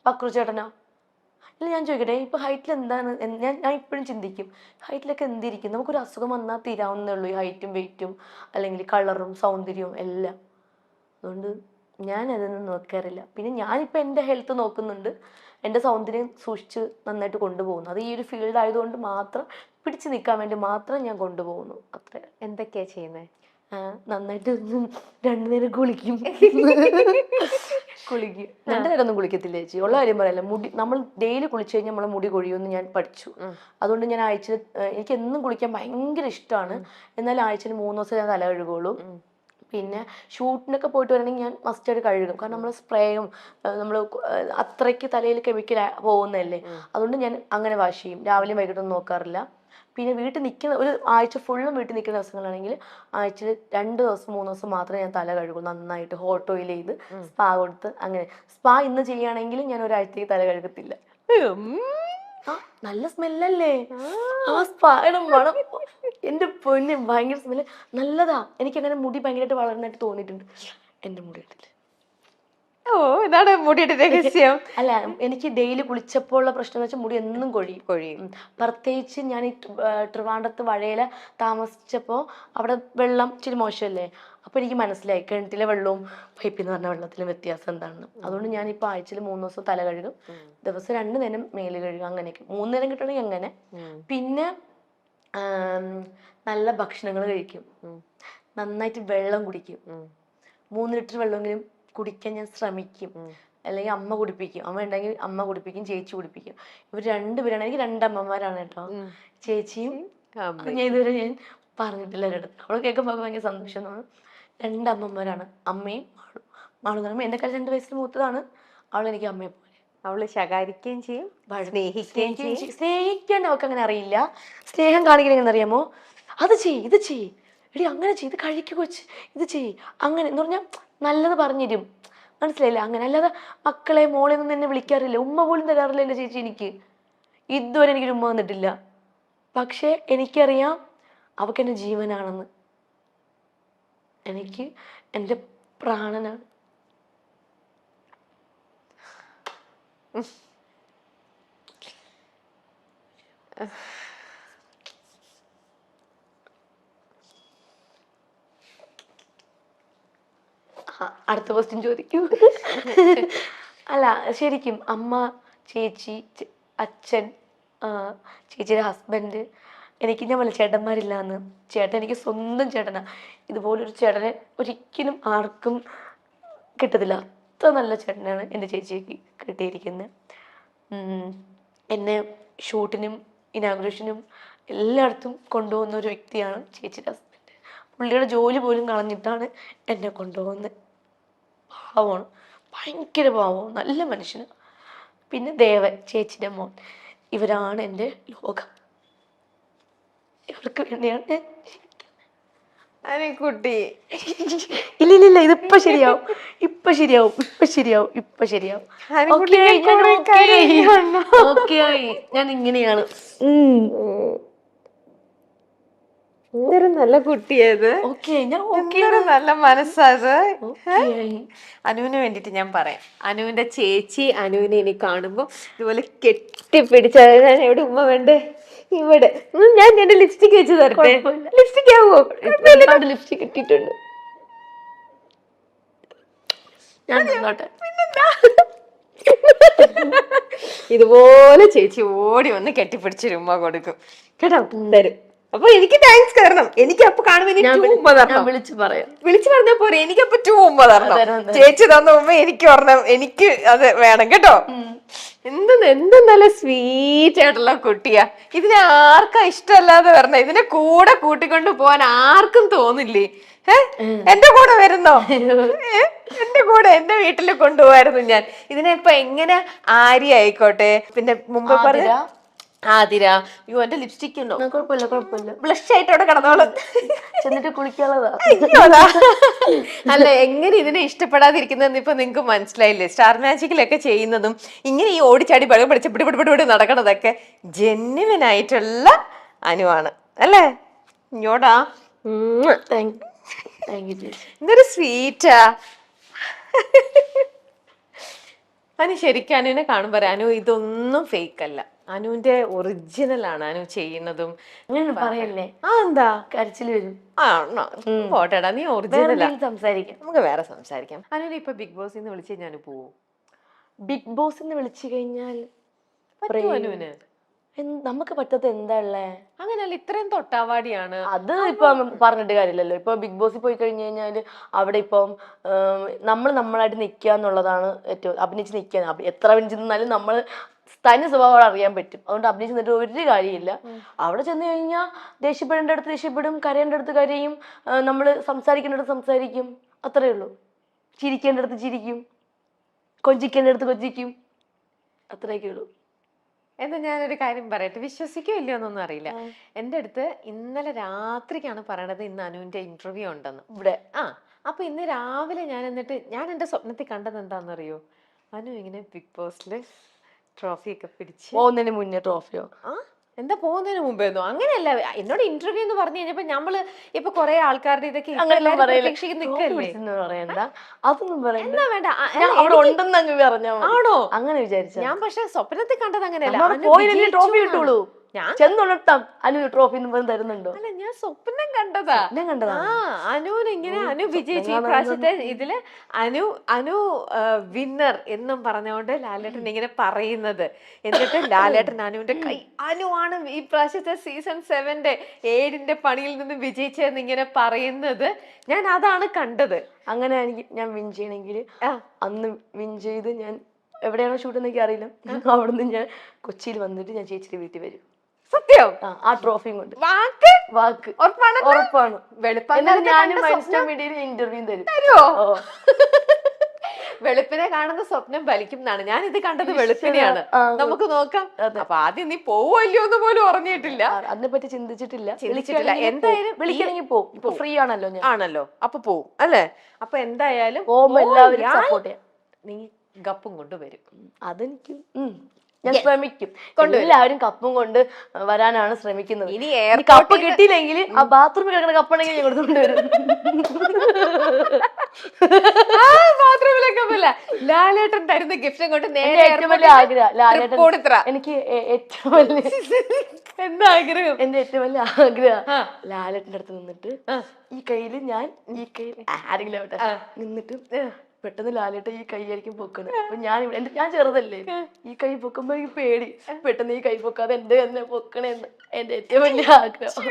പക്രു ചേട്ടനോ? ഇല്ല, ഞാൻ ചോദിക്കട്ടെ, ഇപ്പൊ ഹൈറ്റിൽ എന്താണ് ഞാൻ ഇപ്പോഴും ചിന്തിക്കും, ഹൈറ്റിലൊക്കെ എന്തിരിക്കും? നമുക്കൊരു അസുഖം വന്നാൽ തീരാവുന്നേ ഉള്ളൂ, ഈ ഹൈറ്റും വെയിറ്റും അല്ലെങ്കിൽ കളറും സൗന്ദര്യവും എല്ലാം. അതുകൊണ്ട് ഞാൻ അതൊന്നും നോക്കാറില്ല. പിന്നെ ഞാനിപ്പോൾ എൻ്റെ ഹെൽത്ത് നോക്കുന്നുണ്ട്, എൻ്റെ സൗന്ദര്യം സൂക്ഷിച്ച് നന്നായിട്ട് കൊണ്ടുപോകുന്നു. അത് ഈ ഒരു ഫീൽഡ് ആയതുകൊണ്ട് മാത്രം, പിടിച്ചു നിൽക്കാൻ വേണ്ടി മാത്രം ഞാൻ കൊണ്ടുപോകുന്നു. അത്ര. എന്തൊക്കെയാ ചെയ്യുന്നത്? നന്നായിട്ട് 2 നേരം കുളിക്കും. കുളിക്കും. 2 നേരം ഒന്നും കുളിക്കത്തില്ല ചേച്ചി, ഉള്ള കാര്യം പറയല്ല. മുടി നമ്മൾ ഡെയിലി കുളിച്ചു കഴിഞ്ഞാൽ നമ്മളെ മുടി കൊഴിയുമെന്ന് ഞാൻ പഠിച്ചു. അതുകൊണ്ട് ഞാൻ ആഴ്ചയിൽ, എനിക്ക് എന്നും കുളിക്കാൻ ഭയങ്കര ഇഷ്ടമാണ്. എന്നാൽ ആഴ്ചയിൽ 3 ദിവസം ഞാൻ തല കഴുകുള്ളൂ. പിന്നെ ഷൂട്ടിനൊക്കെ പോയിട്ട് വരണമെങ്കിൽ ഞാൻ മസ്റ്റായിട്ട് കഴുകും. കാരണം നമ്മൾ സ്പ്രേയും നമ്മൾ അത്രയ്ക്ക് തലയിൽ കെമിക്കൽ പോകുന്നതല്ലേ. അതുകൊണ്ട് ഞാൻ അങ്ങനെ വാഷ് ചെയ്യും. രാവിലെയും വൈകിട്ടൊന്നും നോക്കാറില്ല. പിന്നെ വീട്ടിൽ നിൽക്കുന്ന ഒരു ആഴ്ച ഫുള്ളും വീട്ടിൽ നിൽക്കുന്ന ദിവസങ്ങളാണെങ്കിൽ ആഴ്ചയിൽ 2 ദിവസം 3 ദിവസം മാത്രമേ ഞാൻ തല കഴുകൂ. നന്നായിട്ട് ഹോട്ട് ഓയിൽ ചെയ്ത് സ്പാ കൊടുത്ത് അങ്ങനെ. സ്പാ ഇന്ന് ചെയ്യുകയാണെങ്കിൽ ഞാൻ ഒരാഴ്ചത്തേക്ക് തല കഴുകത്തില്ല. നല്ല സ്മെല്ലല്ലേ ആ സ്പായുടെ മണം. എൻ്റെ പൊന്നെ, ഭയങ്കര സ്മെല്ല്, നല്ലതാ. എനിക്കങ്ങനെ മുടി ഭയങ്കരമായിട്ട് വളർന്നായിട്ട് തോന്നിയിട്ടുണ്ട്. എൻ്റെ മുടി ഇട്ടില്ല. ഓ, ഇതാണ് മുടിയുടെ രഹസ്യം. അല്ല, എനിക്ക് ഡെയിലി കുളിച്ചപ്പോൾ ഉള്ള പ്രശ്നം എന്ന് വെച്ചാൽ മുടി എന്നും കൊഴിയും. പ്രത്യേകിച്ച് ഞാൻ ഈ ട്രിവാൻഡ്രത്ത് വഴയില താമസിച്ചപ്പോൾ അവിടെ വെള്ളം ഇച്ചിരി മോശമല്ലേ. അപ്പോൾ എനിക്ക് മനസ്സിലായി കിണറ്റിലെ വെള്ളവും പൈപ്പിൽ നിന്ന് പറഞ്ഞ വെള്ളത്തിലും വ്യത്യാസം എന്താണെന്ന്. അതുകൊണ്ട് ഞാനിപ്പോൾ ആഴ്ചയിൽ 3 ദിവസം തല കഴുകും, ദിവസം 2 നേരം മേല് കഴുകും. അങ്ങനെയൊക്കെ 3 നേരം കിട്ടണമെങ്കിൽ അങ്ങനെ. പിന്നെ നല്ല ഭക്ഷണങ്ങൾ കഴിക്കും, നന്നായിട്ട് വെള്ളം കുടിക്കും. 3 ലിറ്റർ വെള്ളമെങ്കിലും കുടിക്കാൻ ഞാൻ ശ്രമിക്കും. അല്ലെങ്കിൽ അമ്മ കുടിപ്പിക്കും, അമ്മ ഉണ്ടെങ്കിൽ അമ്മ കുടിപ്പിക്കും, ചേച്ചി കുടിപ്പിക്കും. ഇവർ 2 പേരാണ്. എനിക്ക് 2 അമ്മമാരാണ് കേട്ടോ, ചേച്ചിയും. ഞാൻ ഇതുവരെ ഞാൻ പറഞ്ഞിട്ടില്ല ഒരിടത്ത്. അവൾ കേൾക്കുമ്പോൾ ഭയങ്കര സന്തോഷം തോന്നും. 2 അമ്മമാരാണ്, അമ്മയും മാളും. മാളു എന്ന് പറയുമ്പോൾ എന്നെക്കാൾ 2 വയസ്സിന് മൂത്തതാണ്. അവൾ എനിക്ക് അമ്മയെ പോലെ. അവള് ശകാരിക്കുകയും ചെയ്യും, സ്നേഹിക്കുകയും ചെയ്യും. സ്നേഹിക്കാൻ അവൾക്ക് അങ്ങനെ അറിയില്ല. സ്നേഹം കാണിക്കുന്നത് എങ്ങനെ അറിയാമോ? അത് ചെയ്യ്, ഇത് ചെയ്യ്, എടി അങ്ങനെ ചെയ്യ്, ഇത് കഴിക്കുക കൊച്ച്, ഇത് ചെയ്യ്, അങ്ങനെ എന്ന് പറഞ്ഞാൽ നല്ലത് പറഞ്ഞുതരും. മനസ്സിലായില്ല? അങ്ങനെ. അല്ലാതെ മക്കളെ മോളെ ഒന്നും എന്നെ വിളിക്കാറില്ല, ഉമ്മ പോലും തരാറില്ല എൻ്റെ ചേച്ചി എനിക്ക്. ഇതുവരെ എനിക്കൊരു ഉമ്മ വന്നിട്ടില്ല. പക്ഷെ എനിക്കറിയാം അവൾക്ക് എൻ്റെ ജീവനാണെന്ന്. എനിക്ക് എൻ്റെ പ്രാണനാണ്. അടുത്ത ക്വസ്റ്റ്യൻ ചോദിക്കൂ. അല്ല, ശരിക്കും അമ്മ, ചേച്ചി, അച്ഛൻ, ചേച്ചിയുടെ ഹസ്ബൻഡ്, എനിക്ക് ഞാൻ പറഞ്ഞ ചേട്ടന്മാരില്ല എന്ന്. ചേട്ടൻ എനിക്ക് സ്വന്തം ചേട്ടനാ. ഇതുപോലൊരു ചേട്ടനെ ഒരിക്കലും ആർക്കും കിട്ടത്തില്ല. അത്ര നല്ല ചേട്ടനാണ് എൻ്റെ ചേച്ചിക്ക് കിട്ടിയിരിക്കുന്നത്. എന്നെ ഷൂട്ടിനും ഇനാഗുറേഷനും എല്ലായിടത്തും കൊണ്ടുപോകുന്ന ഒരു വ്യക്തിയാണ് ചേച്ചിയുടെ ഹസ്ബൻഡ്. പുള്ളിയുടെ ജോലി പോലും കളഞ്ഞിട്ടാണ് എന്നെ കൊണ്ടുപോകുന്നത്. പാവമാണ്, ഭയങ്കര പാവമാണ്, നല്ല മനുഷ്യന്. പിന്നെ ദേവൻ, ചേച്ചിയുടെ മോൻ. ഇവരാണ് എൻ്റെ ലോകം. ഇവർക്ക് വേണ്ടിയാണ് കുട്ടി. ഇല്ല, ഇതിപ്പോ ശരിയാവും, ഇപ്പൊ ശരിയാവും, ഇപ്പൊ ശരിയാവും, ഇപ്പൊ ശരിയാവും. ഓക്കെ ആയി. ഞാൻ ഇങ്ങനെയാണ്. എന്തൊരു നല്ല കുട്ടിയത്, എന്തൊരു നല്ല മനസ്സാത്. അനുവിന് വേണ്ടിട്ട് ഞാൻ പറയാം. അനുവിന്റെ ചേച്ചി അനുവിനെ ഇനി കാണുമ്പോ ഇതുപോലെ കെട്ടിപ്പിടിച്ച, ഞാൻ എവിടെ ഉമ്മ വേണ്ടേ, ഇവിടെ ഞാൻ എന്റെ ലിപ്സ്റ്റിക് വെച്ച് തരട്ടെ. ലിപ്സ്റ്റിക് ആവോ? ലിപ്സ്റ്റിക് കിട്ടിയിട്ടുണ്ട്, ഞാൻ തന്നോട്ടെ. ഇതുപോലെ ചേച്ചി ഓടി വന്ന് കെട്ടിപ്പിടിച്ചൊരു ഉമ്മ കൊടുക്കും കേട്ടോ, തരും. അപ്പൊ എനിക്ക് താങ്ക്സ് തരണം. എനിക്ക് അപ്പൊ കാണുമ്പോ ഉമ്മ തരണം. വിളിച്ചു പറഞ്ഞാ പോരെ, എനിക്കപ്പൊ 2 ഉമ്മ തരണം. ചേച്ചി തന്ന ഉമ്മ എനിക്ക് പറഞ്ഞ, എനിക്ക് അത് വേണം കേട്ടോ. എന്ത് നല്ല സ്വീറ്റ് ആയിട്ടുള്ള കുട്ടിയാ. ഇതിനെ ആർക്കാ ഇഷ്ടമല്ലാതെ വരണേ? ഇതിനെ കൂടെ കൂട്ടിക്കൊണ്ട് പോവാൻ ആർക്കും തോന്നില്ലേ? എന്റെ കൂടെ വരുന്നോ? എന്റെ കൂടെ എന്റെ വീട്ടിൽ കൊണ്ടുപോവായിരുന്നു ഞാൻ. ഇതിനെ ഇപ്പൊ എങ്ങനെ ആര്യ ആയിക്കോട്ടെ, പിന്നെ മുമ്പ് പറഞ്ഞ ആതിര. അയ്യോ, എന്റെ ലിപ്സ്റ്റിക് ഉണ്ടോ? കുഴപ്പമില്ല, ബ്ലഷ് ആയിട്ട് അവിടെ കിടന്നോളൂ, ചെന്നിട്ട് കുളിക്കാനുള്ളതാ. അല്ല, എങ്ങനെ ഇതിനെ ഇഷ്ടപ്പെടാതിരിക്കുന്നതെന്ന് ഇപ്പൊ നിങ്ങക്ക് മനസ്സിലായില്ലേ? സ്റ്റാർ മാജിക്കിലൊക്കെ ചെയ്യുന്നതും ഇങ്ങനെ ഈ ഓടിച്ചാടി ബഴ പഠിച്ച് പിടിപിടി നടക്കണതൊക്കെ ജെന്യുവനായിട്ടുള്ള അനുവാണ് അല്ലേ? ഇങ്ങോട്ടാ. എന്തൊരു സ്വീറ്റാ. അനു ശരിക്കും അനുവിനെ കാണുമ്പോ അനു ഇതൊന്നും ഫേക്ക് അല്ല, അനുവിന്റെ ഒറിജിനൽ ആണ് അനു ചെയ്യുന്നതും. അങ്ങനെ പറയല്ലേ, എന്താ കരച്ചിൽ വരും. പോട്ടെടാ, നീ ഒറിജിനലാ. സംസാരിക്കാം, നമുക്ക് വേറെ സംസാരിക്കാം. അനുവിനെ ഇപ്പൊ ബിഗ് ബോസിൽ നിന്ന് വിളിച്ച് ഞാൻ പോവും? ബിഗ് ബോസ് വിളിച്ചു കഴിഞ്ഞാൽ പറ്റുമോ അനുവിന്? നമുക്ക് പറ്റാത്ത എന്താ ഉള്ളേ? അങ്ങനെയല്ല, ഇത്രയും തൊട്ടാവാടിയാണ്. അത് ഇപ്പൊ പറഞ്ഞിട്ട് കാര്യമില്ലല്ലോ. ഇപ്പൊ ബിഗ് ബോസിൽ പോയി കഴിഞ്ഞു കഴിഞ്ഞാല് അവിടെ ഇപ്പം നമ്മളായിട്ട് നിക്കുക എന്നുള്ളതാണ് ഏറ്റവും. അഭിനയിച്ച് നിൽക്കുക, എത്ര അഭിനയിച്ച് നിന്നാലും നമ്മൾ തനി സ്വഭാവം അറിയാൻ പറ്റും. അതുകൊണ്ട് അഭിനയിച്ച് നിന്നിട്ട് ഒരു കാര്യമില്ല. അവിടെ ചെന്ന് കഴിഞ്ഞാൽ ദേഷ്യപ്പെടേണ്ട അടുത്ത് ദേഷ്യപ്പെടും, കരയേണ്ട അടുത്ത് കരയും, നമ്മൾ സംസാരിക്കേണ്ട സംസാരിക്കും, അത്രേ ഉള്ളൂ. ചിരിക്കേണ്ട അടുത്ത് ചിരിക്കും, കൊഞ്ചിക്കേണ്ട അടുത്ത് കൊഞ്ചിക്കും, അത്രയൊക്കെ ഉള്ളൂ. എന്താ ഞാനൊരു കാര്യം പറയട്ടെ, വിശ്വസിക്കോ ഇല്ലയോ എന്നൊന്നും അറിയില്ല. എന്റെ അടുത്ത് ഇന്നലെ രാത്രിക്കാണ് പറയണത് ഇന്ന് അനുവിന്റെ ഇന്റർവ്യൂ ഉണ്ടെന്ന് ഇവിടെ. അപ്പൊ ഇന്ന് രാവിലെ ഞാൻ എന്റെ സ്വപ്നത്തിൽ കണ്ടത് എന്താണെന്നറിയോ? അനു ഇങ്ങനെ ബിഗ് ബോസില് ട്രോഫി ഒക്കെ പിടിച്ച് പോകുന്നതിന് മുന്നേ ട്രോഫിയോ? എന്താ പോകുന്നതിന് മുമ്പേന്നോ? അങ്ങനെയല്ല, എന്നോട് ഇന്റർവ്യൂ എന്ന് പറഞ്ഞു കഴിഞ്ഞപ്പോ നമ്മള് ഇപ്പൊ കൊറേ ആൾക്കാരുടെ ഇതൊക്കെ പറയണ്ട, അതൊന്നും പറയണ്ട. വേണ്ട, അവിടെ ഉണ്ടെന്ന് അങ്ങ് പറഞ്ഞാ ആണോ? അങ്ങനെ വിചാരിച്ചു. ഞാൻ പക്ഷെ സ്വപ്നത്തിൽ കണ്ടത് അങ്ങനെയല്ല. പോയില്ലേ ട്രോഫി കിട്ടുള്ളൂ, ചെന്നുണർത്താം അനു ട്രോഫി തരുന്നുണ്ടോ? അല്ല, ഞാൻ സ്വപ്നം കണ്ടതാ. അനുവിന് ഇങ്ങനെ അനു വിജയിച്ചു ഈ പ്രാവശ്യത്തെ ഇതില് അനു വിന്നർ എന്നും പറഞ്ഞുകൊണ്ട് ലാലേട്ടൻ ഇങ്ങനെ പറയുന്നത്. എന്നിട്ട് ലാലേട്ടൻ അനുവിന്റെ കൈ, അനുവാണ് ഈ പ്രാവശ്യത്തെ സീസൺ 7 7 പണിയിൽ നിന്ന് വിജയിച്ചതെന്ന് ഇങ്ങനെ പറയുന്നത് ഞാൻ അതാണ് കണ്ടത്. അങ്ങനെ ഞാൻ വിൻ ചെയ്യണമെങ്കിൽ അന്ന് വിൻ ചെയ്ത് ഞാൻ എവിടെയാണോ ഷൂട്ട് എന്നൊക്കെ അറിയില്ല, അവിടുന്ന് ഞാൻ കൊച്ചിയിൽ വന്നിട്ട് ഞാൻ ചേച്ചിയുടെ വീട്ടിൽ വരും. സത്യം? ആ ട്രോഫിയും കൊണ്ട്. വാക്ക് ഉറപ്പാണ്. ഇന്റർവ്യൂ തരുമോ? വെളുപ്പിനെ കാണുന്ന സ്വപ്നം ഫലിക്കും എന്നാണ് ഞാൻ ഇത് കണ്ടത്. വെളുപ്പിനെയാണ്, നമുക്ക് നോക്കാം. അപ്പൊ ആദ്യം നീ പോവോ ഇല്ലയോ എന്ന് പോലും ഉറങ്ങിയിട്ടില്ല, അതിനെ പറ്റി ചിന്തിച്ചിട്ടില്ല. എന്തായാലും വിളിക്കണമെങ്കിൽ പോവും, ഇപ്പൊ ഫ്രീ ആണല്ലോ അപ്പൊ പോവും അല്ലേ? അപ്പൊ എന്തായാലും എല്ലാവരും സപ്പോർട്ട് ചെയ്യാം. നീ ഗപ്പും കൊണ്ടുവരും, അതെനിക്ക് ഞാൻ ശ്രമിക്കും. എല്ലാവരും കപ്പും കൊണ്ട് വരാനാണ് ശ്രമിക്കുന്നത്. ഇനി കപ്പ് കിട്ടിയില്ലെങ്കിൽ ആ ബാത്റൂമിൽ കിടക്കുന്ന കപ്പാണെങ്കിൽ ഞാൻ കൊടുത്തുകൊണ്ട് വരും. ബാത്റൂമിലെ കപ്പല്ല, ലാലേട്ടൻ തരുന്ന ഗിഫ്റ്റും കൊണ്ട് നേരെ ഏറ്റവും വലിയ ആഗ്രഹം ലാലേട്ടൻ. എനിക്ക് ഏറ്റവും വലിയ എന്താ ആഗ്രഹം? എന്റെ ഏറ്റവും വലിയ ആഗ്രഹം ലാലേട്ടന്റെ അടുത്ത് നിന്നിട്ട് ഈ കയ്യില് ഞാൻ ഈ കയ്യിൽ ആരെങ്കിലും ആവട്ടെ നിന്നിട്ട് പെട്ടെന്ന് ലാലേട്ട ഈ കൈ ആയിരിക്കും പൊക്കണത്. അപ്പൊ ഞാൻ ചെറുതല്ലേ, ഈ കൈ പൊക്കുമ്പോ എനിക്ക് പേടി, പെട്ടെന്ന് ഈ കൈ പൊക്കാതെ എന്റെ തന്നെ പൊക്കണേന്ന് എന്റെ ഏറ്റവും വലിയ ആഗ്രഹം.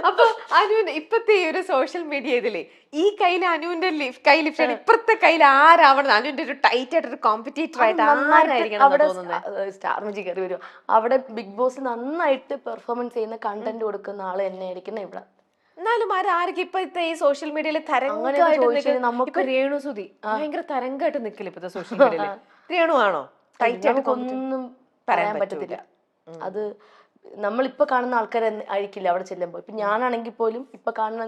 അപ്പൊ അനുവിന് ഇപ്പത്തെ ഈ ഒരു സോഷ്യൽ മീഡിയ ഇതില് ഈ കയ്യിൽ അനുവിന്റെ കൈ ലിഫ്റ്റ് ആണ്, ഇപ്പഴത്തെ കയ്യിൽ ആരാവണം? അനുവിന്റെ ഒരു ടൈറ്റ് ആയിട്ട് ഒരു കോമ്പറ്റീറ്റർ ആയിട്ട് അവിടെ സ്റ്റാർ മജി കയറി വരും. അവിടെ ബിഗ് ബോസ് നന്നായിട്ട് പെർഫോമൻസ് ചെയ്യുന്ന കണ്ടന്റ് കൊടുക്കുന്ന ആള് എന്നെ ആയിരിക്കണം ഇവിടെ. എന്നാലും ആരൊക്കെ ഇപ്പത്തെ ഈ സോഷ്യൽ മീഡിയയിൽ തരംഗമായിട്ട് രേണു സുധി ഭയങ്കര തരംഗമായിട്ട് നിക്കല് ഇപ്പത്തെ സോഷ്യൽ മീഡിയയില്. രേണു ആണോ? ഒന്നും പറയാൻ പറ്റത്തില്ല. അത് നമ്മളിപ്പോ കാണുന്ന ആൾക്കാരെ ആയിരിക്കില്ല അവിടെ ചെല്ലുമ്പോ. ഇപ്പൊ ഞാനാണെങ്കിൽ പോലും ഇപ്പൊ കാണുന്ന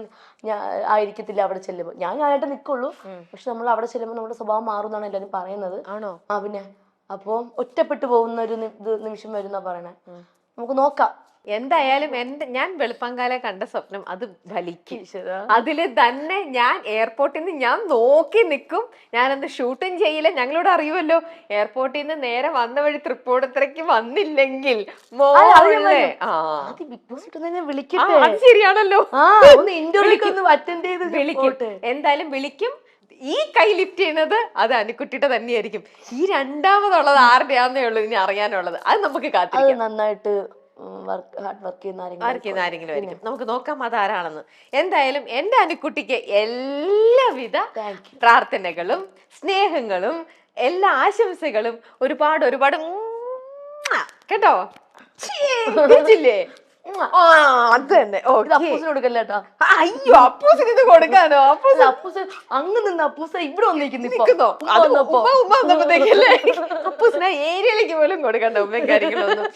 ആയിരിക്കത്തില്ല അവിടെ ചെല്ലുമ്പോ. ഞാനായിട്ട് നിക്കുള്ളൂ, പക്ഷെ നമ്മൾ അവിടെ ചെല്ലുമ്പോ നമ്മുടെ സ്വഭാവം മാറുന്നാണ് എല്ലാരും പറയുന്നത്. ആണോ? പിന്നെ അപ്പൊ ഒറ്റപ്പെട്ടു പോകുന്ന ഒരു നിമിഷം വരുന്ന പറയണേ. നമുക്ക് നോക്കാം. എന്തായാലും ഞാൻ വെളുപ്പങ്കാലെ കണ്ട സ്വപ്നം അത് ഫലിക്കും. അതില് തന്നെ ഞാൻ എയർപോർട്ടിൽ നിന്ന് ഞാൻ നോക്കി നിൽക്കും. ഞാനന്ന് ഷൂട്ടിങ് ചെയ്യില്ല. ഞങ്ങളോട് അറിയുമല്ലോ, എയർപോർട്ടിൽ നിന്ന് നേരെ വന്ന വഴി തൃപ്പൂണിത്തുറയ്ക്ക് വന്നില്ലെങ്കിൽ അത് ശരിയാണല്ലോ, എന്തായാലും വിളിക്കും. ഈ കൈ ലിഫ്റ്റ് ചെയ്യുന്നത് അത് അനുക്കുട്ടിയുടെ തന്നെയായിരിക്കും. ഈ രണ്ടാമതുള്ളത് ആരുടെയാന്നേ ഉള്ളൂ ഇനി അറിയാനുള്ളത്. അത് നമുക്ക് കാത്തിരിക്കാം. നന്നായിട്ട് ഹാർഡ് വർക്ക് ചെയ്യുന്ന ആരെങ്കിലും ആയിരിക്കും. നമുക്ക് നോക്കാം അതാരാണെന്ന്. എന്തായാലും എന്റെ അനുക്കുട്ടിക്ക് എല്ലാവിധ പ്രാർത്ഥനകളും സ്നേഹങ്ങളും എല്ലാ ആശംസകളും ഒരുപാട് കേട്ടോ. അത് തന്നെ. കൊടുക്കല്ലേട്ടാ. അയ്യോ, അപ്പൂസിന് ഇത് കൊടുക്കാനോ? അപ്പൂസ് അങ്ങ് നിന്ന് അപ്പൂസ ഇവിടെ വന്നിരിക്കുന്നു. അപ്പൂസിനെ ഏരിയയിലേക്ക് പോലും കൊടുക്കണ്ട ഉമ്മയും കാര്യങ്ങളൊന്നും.